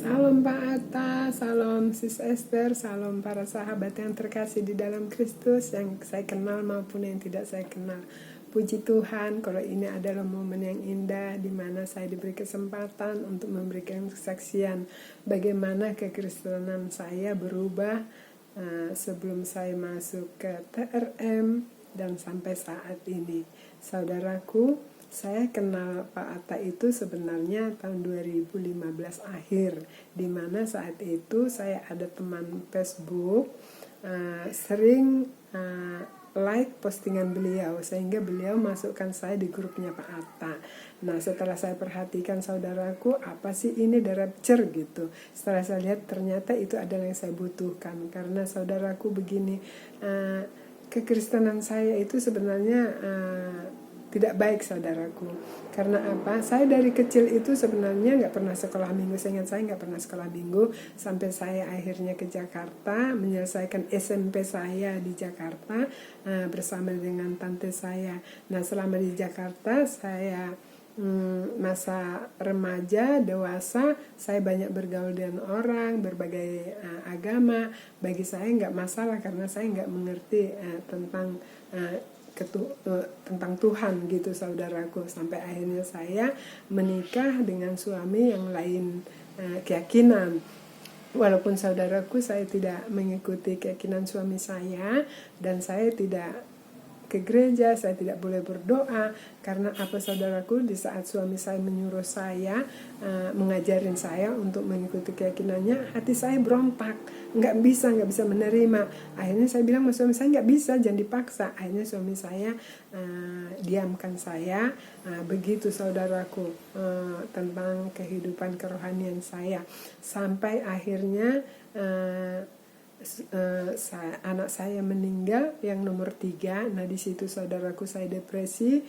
Salam Pak Atta, salam Sis Esther, salam para sahabat yang terkasih di dalam Kristus yang saya kenal maupun yang tidak saya kenal. Puji Tuhan, kalau ini adalah momen yang indah di mana saya diberi kesempatan untuk memberikan kesaksian bagaimana kekristenan saya berubah sebelum saya masuk ke TRM dan sampai saat ini. Saudaraku, saya kenal Pak Atta itu sebenarnya tahun 2015 akhir, di mana saat itu saya ada teman Facebook sering like postingan beliau, sehingga beliau masukkan saya di grupnya Pak Atta. Nah, setelah saya perhatikan, saudaraku, apa sih ini The Rapture gitu. Setelah saya lihat, ternyata itu adalah yang saya butuhkan. Karena saudaraku begini, kekristenan saya itu sebenarnya tidak baik, saudaraku. Karena apa? Saya dari kecil itu sebenarnya nggak pernah sekolah minggu. Saya ingat saya nggak pernah sekolah minggu sampai saya akhirnya ke Jakarta menyelesaikan SMP saya di Jakarta bersama dengan tante saya. Nah, selama di Jakarta saya masa remaja, dewasa, saya banyak bergaul dengan orang berbagai agama. Bagi saya nggak masalah karena saya nggak mengerti tentang Tuhan gitu, saudaraku. Sampai akhirnya saya menikah dengan suami yang lain keyakinan. Walaupun saudaraku, saya tidak mengikuti keyakinan suami saya dan saya tidak ke gereja, saya tidak boleh berdoa. Karena apa, saudaraku? Di saat suami saya menyuruh saya, mengajarin saya untuk mengikuti keyakinannya, hati saya berontak, nggak bisa menerima. Akhirnya saya bilang sama suami saya, nggak bisa, jangan dipaksa. Akhirnya suami saya diamkan saya. Begitu, saudaraku, tentang kehidupan kerohanian saya. Sampai akhirnya anak saya meninggal yang nomor 3. Nah, di situ, saudaraku, saya depresi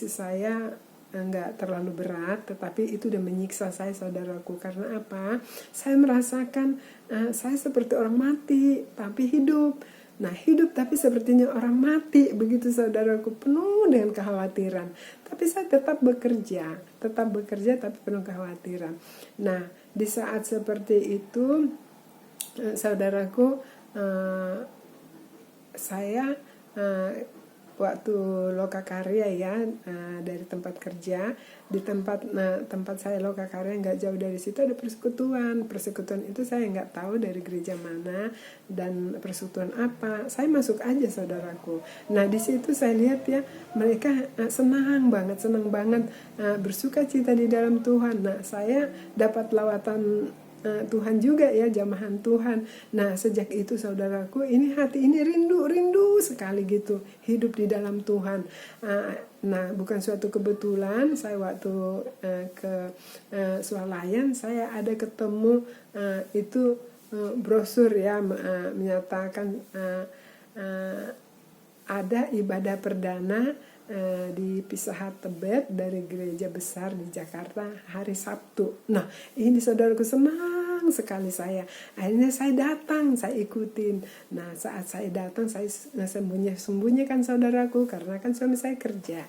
saya enggak terlalu berat, tetapi itu udah menyiksa saya, saudaraku. Karena apa? Saya merasakan saya seperti orang mati tapi hidup. Nah, hidup tapi sepertinya orang mati, begitu, saudaraku, penuh dengan kekhawatiran. Tapi saya tetap bekerja tapi penuh kekhawatiran. Nah, di saat seperti itu, saudaraku, saya waktu Lokakarya ya, dari tempat kerja, di tempat saya Lokakarya nggak jauh dari situ ada persekutuan itu saya nggak tahu dari gereja mana dan persekutuan apa. Saya masuk aja, saudaraku. Nah, di situ saya lihat ya, mereka senang banget bersuka cita di dalam Tuhan. Nah, saya dapat lawatan Tuhan juga ya, jamahan Tuhan. Nah, sejak itu, saudaraku, ini hati ini rindu sekali gitu, hidup di dalam Tuhan. Nah, bukan suatu kebetulan saya waktu ke Swalayan, saya ada ketemu itu brosur ya, menyatakan ada ibadah perdana di Pisahat Tebet dari gereja besar di Jakarta hari Sabtu. Nah, ini, saudaraku, senang sekali saya. Akhirnya saya datang, saya ikutin. Nah, saat saya datang, saya sembunyikan, saudaraku, karena kan suami saya kerja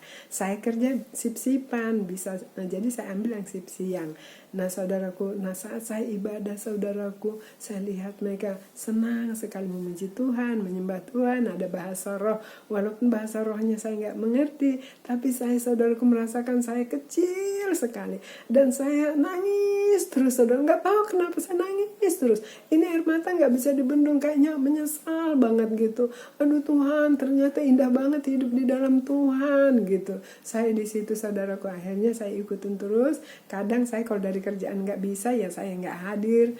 sip-sipan, bisa. Nah, jadi saya ambil yang sip siang. Nah, saudaraku, saat saya ibadah, saudaraku, saya lihat mereka senang sekali memuji Tuhan, menyembah Tuhan. Ada bahasa roh, walaupun bahasa rohnya saya nggak mengerti, tapi saya, saudaraku, merasakan saya kecil sekali dan saya nangis terus, saudara. Nggak tahu kenapa saya nangis terus. Ini air mata nggak bisa dibendung, kayaknya menyesal banget gitu. Aduh Tuhan, ternyata indah banget hidup di dalam Tuhan gitu. Saya di situ, saudaraku, akhirnya saya ikutin terus. Kadang saya kalau dari kerjaan nggak bisa ya saya nggak hadir,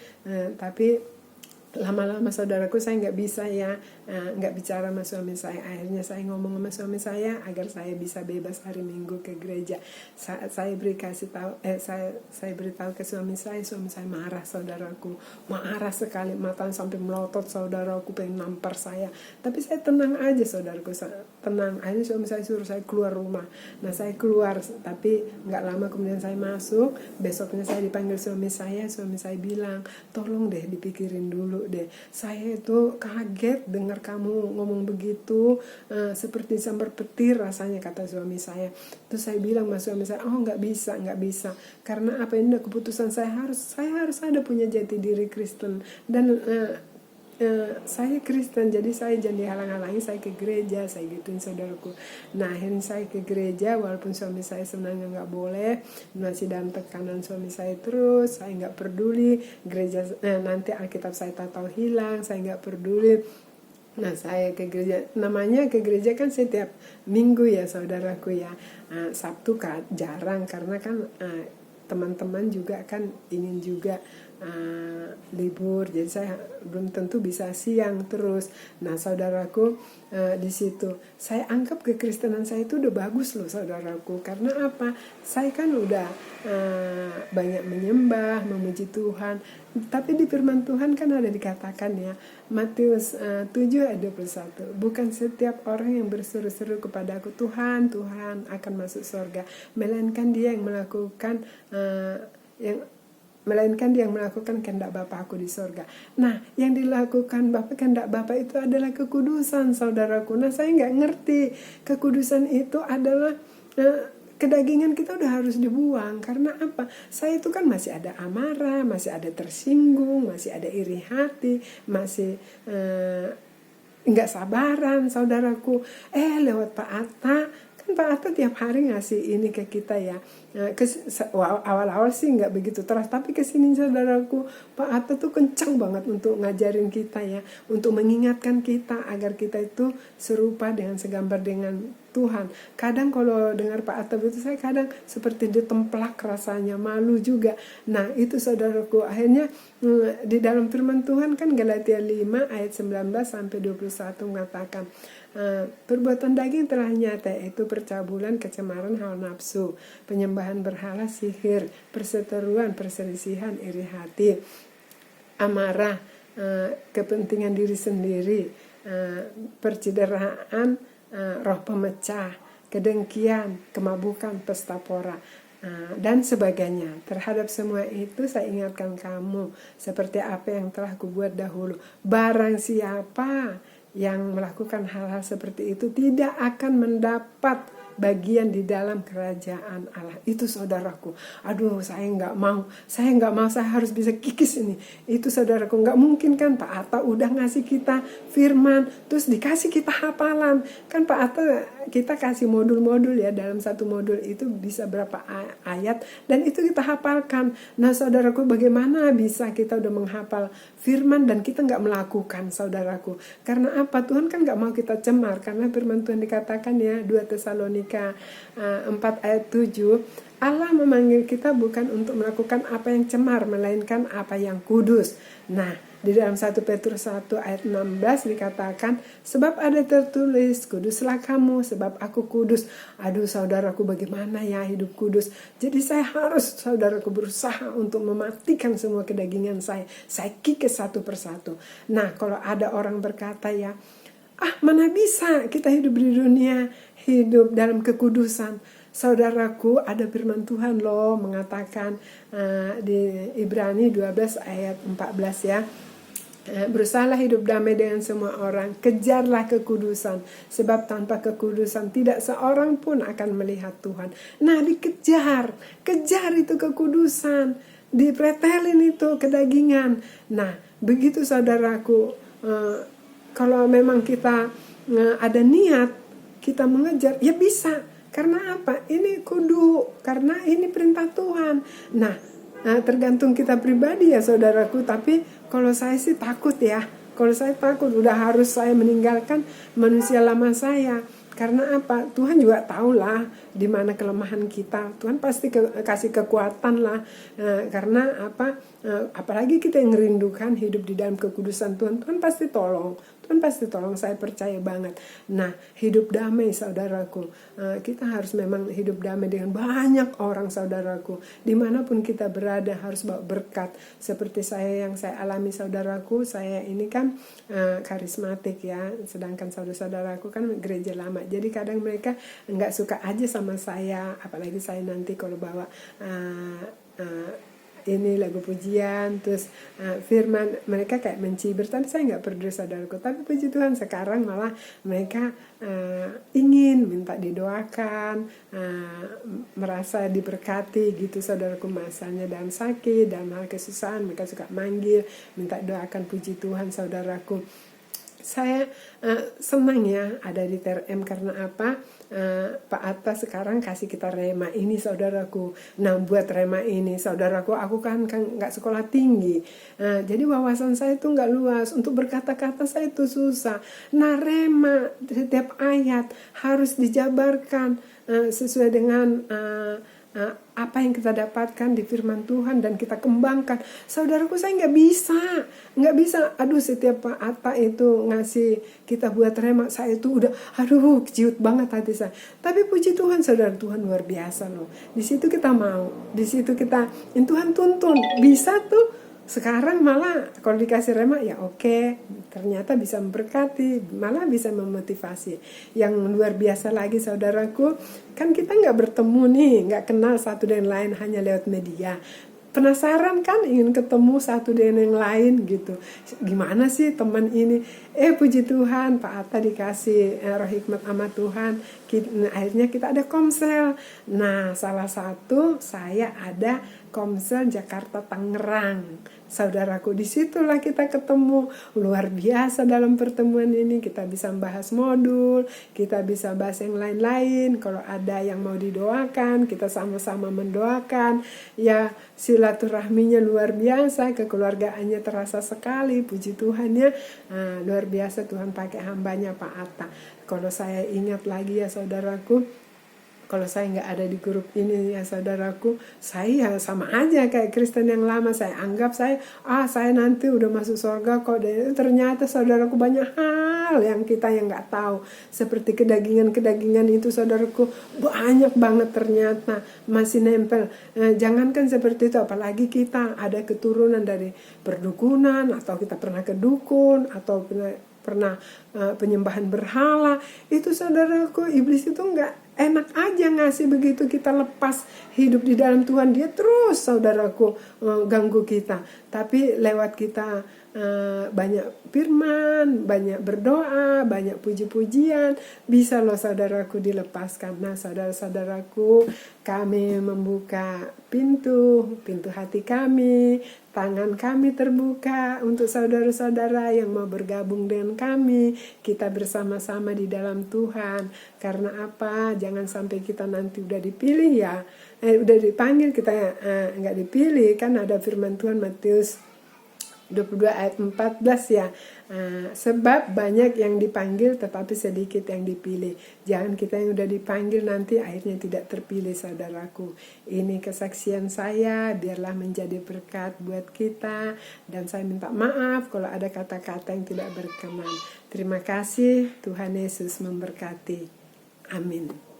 tapi lama-lama, saudaraku, saya nggak bisa ya nggak bicara sama suami saya. Akhirnya saya ngomong sama suami saya agar saya bisa bebas hari Minggu ke gereja. Saya beritahu ke suami saya marah, saudaraku, marah sekali, mata sampai melotot, saudaraku, pengen nampar saya. Tapi saya tenang aja, saudaraku, tenang. Akhirnya suami saya suruh saya keluar rumah. Nah, saya keluar, tapi nggak lama kemudian saya masuk. Besoknya saya dipanggil suami saya bilang, tolong deh dipikirin dulu dulu deh. Saya itu kaget dengar kamu ngomong begitu, seperti sambar petir rasanya, kata suami saya. Terus saya bilang sama suami saya, oh nggak bisa. Karena apa, ini keputusan saya harus ada punya jati diri Kristen. Dan saya Kristen, jadi saya jangan dihalang-halangi saya ke gereja, saya gituin saudaraku. Nah akhirnya saya ke gereja, walaupun suami saya sebenarnya nggak boleh, masih dalam tekanan suami saya terus, saya nggak peduli gereja, nanti Alkitab saya tahu hilang, saya nggak peduli. Nah saya ke gereja, namanya ke gereja kan setiap minggu ya saudaraku ya. Sabtu kan jarang, karena kan teman-teman juga kan ingin juga libur, jadi saya belum tentu bisa siang terus. Nah saudaraku, di situ saya anggap kekristenan saya itu udah bagus loh saudaraku. Karena apa, saya kan udah banyak menyembah, memuji Tuhan. Tapi di firman Tuhan kan ada dikatakan ya, Matius 7 ayat 21, bukan setiap orang yang berseru-seru kepada aku, Tuhan, Tuhan, akan masuk surga, melainkan dia yang melakukan kehendak Bapa aku di surga. Nah, yang dilakukan kehendak Bapa itu adalah kekudusan, saudaraku. Nah, saya nggak ngerti kekudusan itu adalah kedagingan kita udah harus dibuang. Karena apa? Saya itu kan masih ada amarah, masih ada tersinggung, masih ada iri hati, masih nggak sabaran, saudaraku. Lewat Pak Atta, kan Pak Atta tiap hari ngasih ini ke kita ya. Awal-awal sih nggak begitu terus, tapi kesini saudaraku, Pak Atta tuh kencang banget untuk ngajarin kita ya, untuk mengingatkan kita agar kita itu serupa dengan segambar dengan Tuhan. Kadang kalau dengar Pak Atta itu saya kadang seperti ditemplak rasanya, malu juga. Nah itu saudaraku, akhirnya di dalam firman Tuhan kan Galatia 5 ayat 19 sampai 21 mengatakan, perbuatan daging telah nyata, yaitu percabulan, kecemaran, hawa nafsu, penyembahan berhala, sihir, perseteruan, perselisihan, iri hati, amarah, kepentingan diri sendiri, percideraan, roh pemecah, kedengkian, kemabukan, pesta pora, dan sebagainya. Terhadap semua itu saya ingatkan kamu, seperti apa yang telah kubuat dahulu. Barang siapa yang melakukan hal-hal seperti itu tidak akan mendapat bagian di dalam kerajaan Allah. Itu saudaraku. Aduh, saya nggak mau, saya harus bisa kikis ini. Itu saudaraku, nggak mungkin kan Pak Atta udah ngasih kita firman, terus dikasih kita hafalan. Kan Pak Atta kita kasih modul-modul ya, dalam satu modul itu bisa berapa ayat, dan itu kita hafalkan. Nah saudaraku, bagaimana bisa kita udah menghafal firman dan kita nggak melakukan, saudaraku? Karena apa? Tuhan kan nggak mau kita cemar, karena firman Tuhan dikatakan ya, 2 Tesalonika 4 ayat 7, Allah memanggil kita bukan untuk melakukan apa yang cemar, melainkan apa yang kudus. Nah, di dalam 1 Petrus 1 ayat 16 dikatakan, sebab ada tertulis, kuduslah kamu sebab aku kudus. Aduh saudaraku, bagaimana ya hidup kudus? Jadi saya harus, saudaraku, berusaha untuk mematikan semua kedagingan saya. Saya kikis satu persatu. Nah, kalau ada orang berkata ya, mana bisa kita hidup di dunia, hidup dalam kekudusan. Saudaraku, ada firman Tuhan loh mengatakan di Ibrani 12 ayat 14 ya, berusahalah hidup damai dengan semua orang, kejarlah kekudusan, sebab tanpa kekudusan tidak seorang pun akan melihat Tuhan. Nah, kejar itu kekudusan, dipretelin itu kedagingan. Nah, begitu saudaraku, kalau memang kita ada niat, kita mengejar, ya bisa. Karena apa? Ini kudu, karena ini perintah Tuhan. Nah, tergantung kita pribadi ya saudaraku. Tapi kalau saya sih takut ya. Kalau saya takut, udah harus saya meninggalkan manusia lama saya. Karena apa? Tuhan juga tahulah di mana kelemahan kita. Tuhan pasti kasih kekuatan lah. Karena apa? Apalagi kita yang merindukan hidup di dalam kekudusan Tuhan, Tuhan pasti tolong. Tuhan pasti tolong, saya percaya banget. Nah, hidup damai saudaraku. Kita harus memang hidup damai dengan banyak orang saudaraku. Dimanapun kita berada harus bawa berkat. Seperti saya yang saya alami saudaraku, saya ini kan karismatik ya. Sedangkan saudara-saudaraku kan gereja lama. Jadi kadang mereka nggak suka aja sama saya. Apalagi saya nanti kalau bawa ini lagu pujian, terus firman mereka kayak mencibir, tapi saya nggak peduli saudaraku. Tapi puji Tuhan sekarang malah mereka ingin minta didoakan, merasa diberkati gitu saudaraku, masanya dalam sakit, dalam hal kesusahan mereka suka manggil, minta doakan. Puji Tuhan saudaraku. Saya senang ya ada di TRM karena apa? Pak Atta sekarang kasih kita rema ini saudaraku. Nah buat rema ini saudaraku, aku kan nggak sekolah tinggi, jadi wawasan saya itu nggak luas, untuk berkata-kata saya itu susah. Nah rema setiap ayat harus dijabarkan sesuai dengan apa yang kita dapatkan di firman Tuhan dan kita kembangkan. Saudaraku, saya nggak bisa. Aduh, setiap Pak Atta itu ngasih kita buat rema, saya itu udah, aduh, ciut banget hati saya. Tapi puji Tuhan, saudara, Tuhan luar biasa loh. Di situ kita mau, di situ kita, Tuhan tuntun, bisa tuh. Sekarang malah kalau dikasih rema ya oke, ternyata bisa memberkati, malah bisa memotivasi. Yang luar biasa lagi saudaraku, kan kita nggak bertemu nih, nggak kenal satu dan lain hanya lewat media. Penasaran kan, ingin ketemu satu dengan yang lain gitu. Gimana sih teman ini? Puji Tuhan, Pak Atta dikasih roh hikmat sama Tuhan. Akhirnya kita ada komsel. Nah, salah satu saya ada komsel Jakarta Tangerang. Saudaraku, disitulah kita ketemu. Luar biasa dalam pertemuan ini. Kita bisa bahas modul, kita bisa bahas yang lain-lain. Kalau ada yang mau didoakan, kita sama-sama mendoakan. Ya, silaturahminya luar biasa, kekeluargaannya terasa sekali. Puji Tuhan ya, luar biasa Tuhan pakai hambanya Pak Atta. Kalau saya ingat lagi ya saudaraku, kalau saya nggak ada di grup ini ya saudaraku, saya sama aja kayak Kristen yang lama. Saya anggap saya nanti udah masuk surga kok. Dan ternyata saudaraku banyak hal yang kita yang nggak tahu. Seperti kedagingan itu saudaraku, banyak banget ternyata masih nempel. Jangankan seperti itu, apalagi kita ada keturunan dari perdukunan, atau kita pernah ke dukun, atau pernah penyembahan berhala. Itu saudaraku, iblis itu nggak enak aja ngasih begitu kita lepas hidup di dalam Tuhan, dia terus saudaraku ganggu kita. Tapi lewat kita banyak firman, banyak berdoa, banyak puji-pujian, bisa loh saudaraku dilepaskan. Nah saudara-saudaraku, kami membuka pintu hati kami, tangan kami terbuka untuk saudara-saudara yang mau bergabung dengan kami. Kita bersama-sama di dalam Tuhan. Karena apa? Jangan sampai kita nanti udah dipilih ya, udah dipanggil kita nggak dipilih. Kan ada firman Tuhan Matius 22 ayat 14 ya. Sebab banyak yang dipanggil tetapi sedikit yang dipilih. Jangan kita yang udah dipanggil nanti akhirnya tidak terpilih saudaraku. Ini kesaksian saya, biarlah menjadi berkat buat kita. Dan saya minta maaf kalau ada kata-kata yang tidak berkenan. Terima kasih, Tuhan Yesus memberkati. Amin.